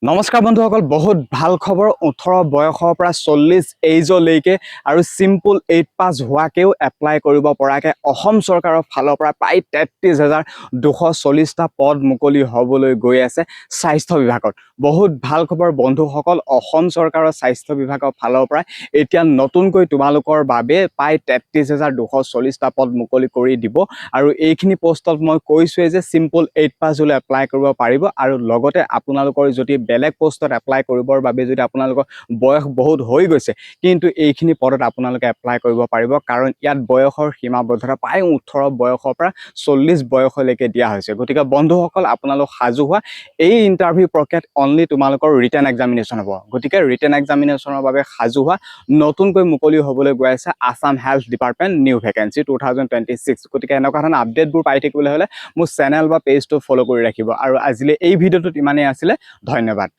নমস্কাৰ বন্ধুসকল, বহুত ভাল খবৰ। 18 বয়সৰ পৰা 40 এইজলৈকে আৰু চিম্পল 8 পাছ হোৱাকেও এপ্লাই কৰিব পৰাকৈ অসম চৰকাৰৰ ফালৰ পৰা প্ৰায় 33,240টা পদ মুকলি হ'বলৈ গৈ আছে স্বাস্থ্য বিভাগত। বহুত ভাল খবৰ বন্ধুসকল, অসম চৰকাৰৰ স্বাস্থ্য বিভাগৰ ফালৰ পৰা এতিয়া নতুনকৈ তোমালোকৰ বাবে প্ৰায় 33,240টা পদ মুকলি কৰি দিব। আৰু এইখিনি পোষ্টত মই কৈছোঁৱেই যে চিম্পল 8 পাছ হ'লে এপ্লাই কৰিব পাৰিব। আৰু লগতে আপোনালোকৰ যদি বেলেগ পোষ্টত এপ্লাই কৰিবৰ বাবে যদি আপোনালোকৰ বয়স বহুত হৈ গৈছে, কিন্তু এইখিনি পদত আপোনালোকে এপ্লাই কৰিব পাৰিব, কাৰণ ইয়াত বয়সৰ সীমাবদ্ধতা প্ৰায় 18 বয়সৰ পৰা 40 বয়সলৈকে দিয়া হৈছে। গতিকে বন্ধুসকল, আপোনালোক সাজু হোৱা। এই ইণ্টাৰভিউ প্ৰক্ৰিয়াত অনলি তোমালোকৰ ৰিটেন এক্সামিনেশ্যন হ'ব। গতিকে ৰিটেন এক্সামিনেশ্যনৰ বাবে সাজু হোৱা। নতুনকৈ মুকলি হ'বলৈ গৈ আছে Assam health department new vacancy 2026। গতিকে এনেকুৱা ধৰণৰ আপডেটবোৰ পাই থাকিবলৈ হ'লে মোৰ চেনেল বা পেজটো ফ'ল' কৰি ৰাখিব। আৰু আজিলৈ এই ভিডিঅ'টোত ইমানেই আছিলে। ধন্যবাদ।